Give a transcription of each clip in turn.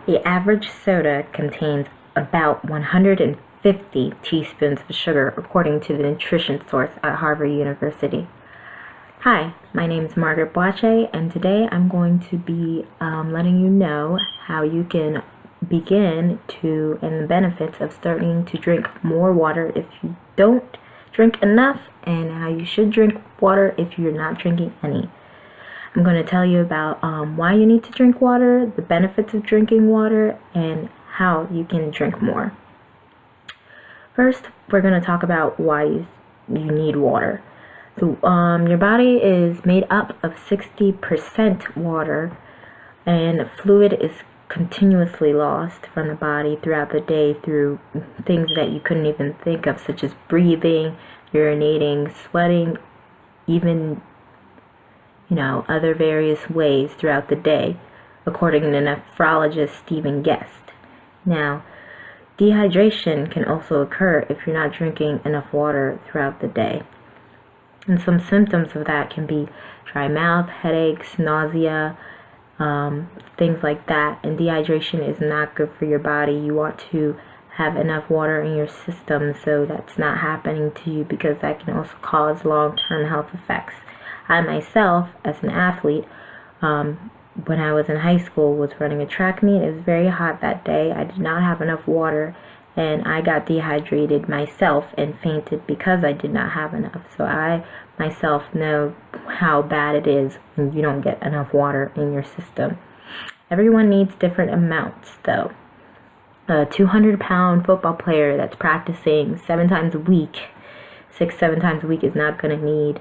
The average soda contains about 150 teaspoons of sugar, according to the nutrition source at Harvard University. Hi, my name is Margaret Boache, and today I'm going to be letting you know how you can begin to, and the benefits of starting to drink more water if you don't drink enough, and how you should drink water if you're not drinking any. I'm going to tell you about why you need to drink water, the benefits of drinking water, and how you can drink more. First, we're going to talk about why you need water. So, your body is made up of 60% water, and fluid is continuously lost from the body throughout the day through things that you couldn't even think of, such as breathing, urinating, sweating, even other various ways throughout the day, according to nephrologist Stephen Guest. Now, dehydration can also occur if you're not drinking enough water throughout the day. And some symptoms of that can be dry mouth, headaches, nausea, things like that. And dehydration is not good for your body. You want to have enough water in your system so that's not happening to you, because that can also cause long-term health effects. I myself, as an athlete, when I was in high school, was running a track meet. It was very hot that day. I did not have enough water, and I got dehydrated myself and fainted because I did not have enough. So I myself know how bad it is when you don't get enough water in your system. Everyone needs different amounts, though. A 200-pound football player that's practicing 7 times a week, 7 times a week, is not going to need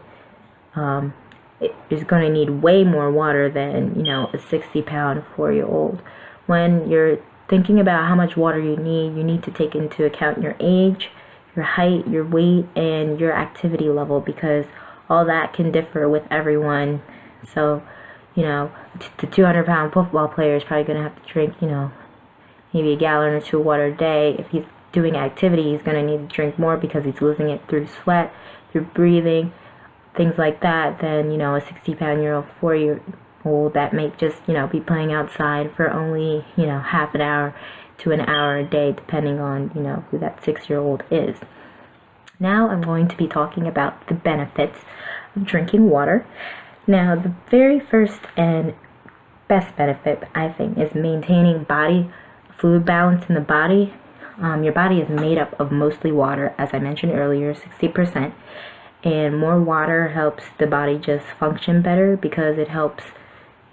is going to need way more water than, a 60-pound 4-year-old. When you're thinking about how much water you need to take into account your age, your height, your weight, and your activity level, because all that can differ with everyone. So, the 200-pound football player is probably going to have to drink, maybe a gallon or 2 of water a day. If he's doing activity, he's going to need to drink more because he's losing it through sweat, through breathing, things like that, than, a 60-pound 4-year-old that may just, be playing outside for only, half an hour to an hour a day, depending on, who that 6-year-old is. Now I'm going to be talking about the benefits of drinking water. Now, the very first and best benefit, I think, is maintaining body fluid balance in the body. Your body is made up of mostly water, as I mentioned earlier, 60%. And more water helps the body just function better, because it helps,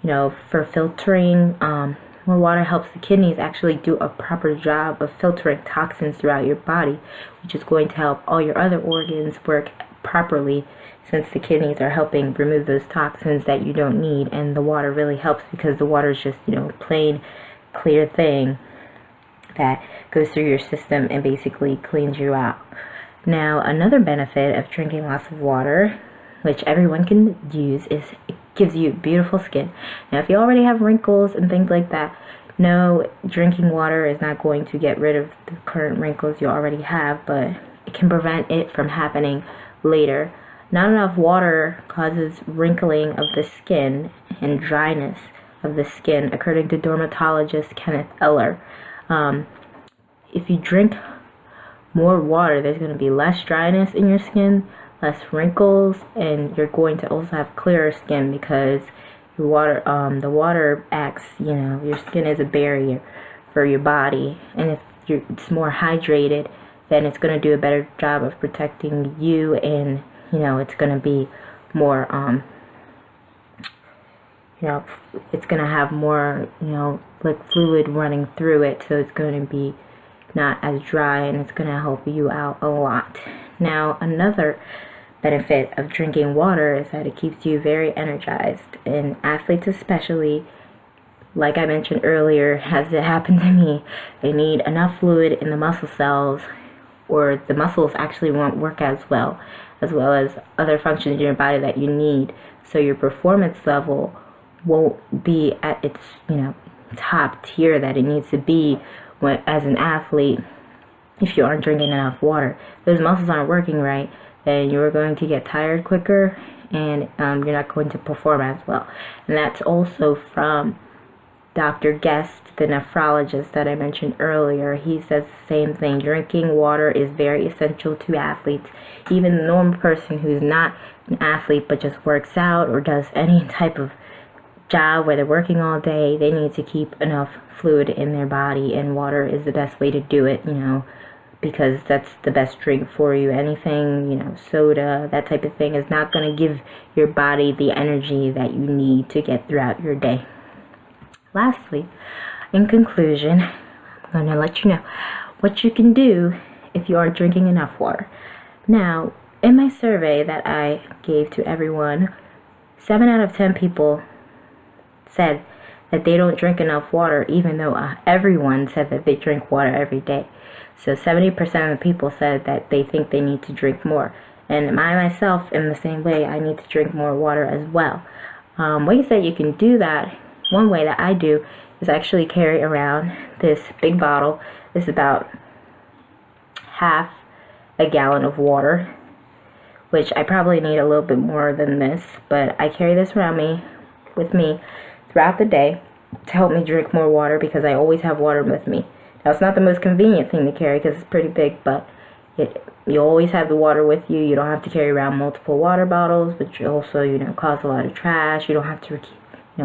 for filtering. More water helps the kidneys actually do a proper job of filtering toxins throughout your body, which is going to help all your other organs work properly, since the kidneys are helping remove those toxins that you don't need. And the water really helps, because the water is just, plain, clear thing that goes through your system and basically cleans you out. Now, another benefit of drinking lots of water, which everyone can use, is it gives you beautiful skin. Now, if you already have wrinkles and things like that, no, drinking water is not going to get rid of the current wrinkles you already have, but it can prevent it from happening later. Not enough water causes wrinkling of the skin and dryness of the skin, according to dermatologist Kenneth Eller. If you drink more water, there's going to be less dryness in your skin, less wrinkles, and you're going to also have clearer skin, because your water, the water acts, your skin is a barrier for your body, and if it's more hydrated, then it's going to do a better job of protecting you, and it's going to be more, it's going to have more, like fluid running through it, so it's going to be not as dry, and it's going to help you out a lot. Now, another benefit of drinking water is that it keeps you very energized, and athletes especially, like I mentioned earlier, as it happened to me, they need enough fluid in the muscle cells, or the muscles actually won't work as well as other functions in your body that you need, so your performance level won't be at its top tier that it needs to be as an athlete. If you aren't drinking enough water, those muscles aren't working right, then you're going to get tired quicker, and you're not going to perform as well. And that's also from Dr. Guest, the nephrologist that I mentioned earlier, he says the same thing. Drinking water is very essential to athletes. Even the normal person who's not an athlete but just works out or does any type of job where they're working all day, they need to keep enough fluid in their body, and water is the best way to do it, because that's the best drink for you. Anything, soda, that type of thing is not going to give your body the energy that you need to get throughout your day. Lastly, in conclusion, I'm going to let you know what you can do if you aren't drinking enough water. Now, in my survey that I gave to everyone, 7 out of 10 people said that they don't drink enough water, even though everyone said that they drink water every day. So 70% of the people said that they think they need to drink more. And I myself am the same way. I need to drink more water as well. Ways that you can do that, one way that I do is actually carry around this big bottle. It's about half a gallon of water, which I probably need a little bit more than this, but I carry this around with me throughout the day to help me drink more water, because I always have water with me. Now, it's not the most convenient thing to carry because it's pretty big, but you always have the water with you. You don't have to carry around multiple water bottles, which also, cause a lot of trash. You don't have to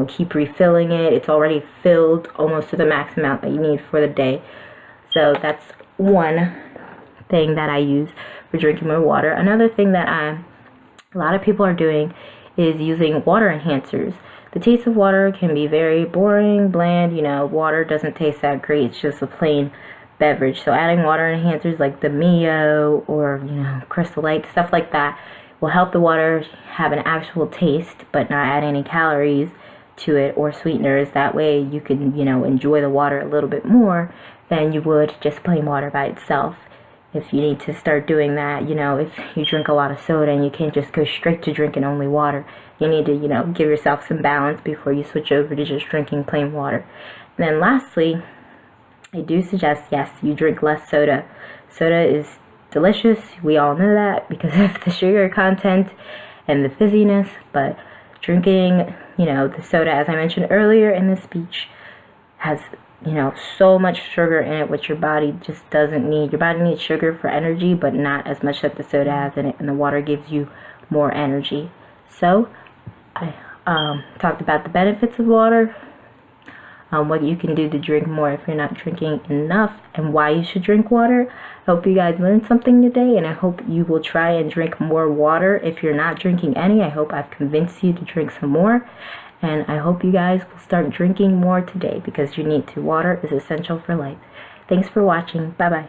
keep refilling it. It's already filled almost to the max amount that you need for the day. So that's one thing that I use for drinking more water. Another thing that a lot of people are doing is using water enhancers. The taste of water can be very boring, bland. Water doesn't taste that great. It's just a plain beverage. So adding water enhancers like the Mio or, Crystal Light, stuff like that will help the water have an actual taste, but not add any calories to it or sweeteners. That way you can, enjoy the water a little bit more than you would just plain water by itself. If you need to start doing that, if you drink a lot of soda and you can't just go straight to drinking only water, you need to, give yourself some balance before you switch over to just drinking plain water. And then lastly, I do suggest, yes, you drink less soda. Soda is delicious. We all know that because of the sugar content and the fizziness, but drinking, the soda, as I mentioned earlier in the speech, has so much sugar in it, which your body just doesn't need. Your body needs sugar for energy, but not as much that the soda has in it, and the water gives you more energy. So I talked about the benefits of water, what you can do to drink more if you're not drinking enough, and why you should drink water. I hope you guys learned something today, and I hope you will try and drink more water. If you're not drinking any, I hope I've convinced you to drink some more. And I hope you guys will start drinking more today, because you need to. Water is essential for life. Thanks for watching. Bye-bye.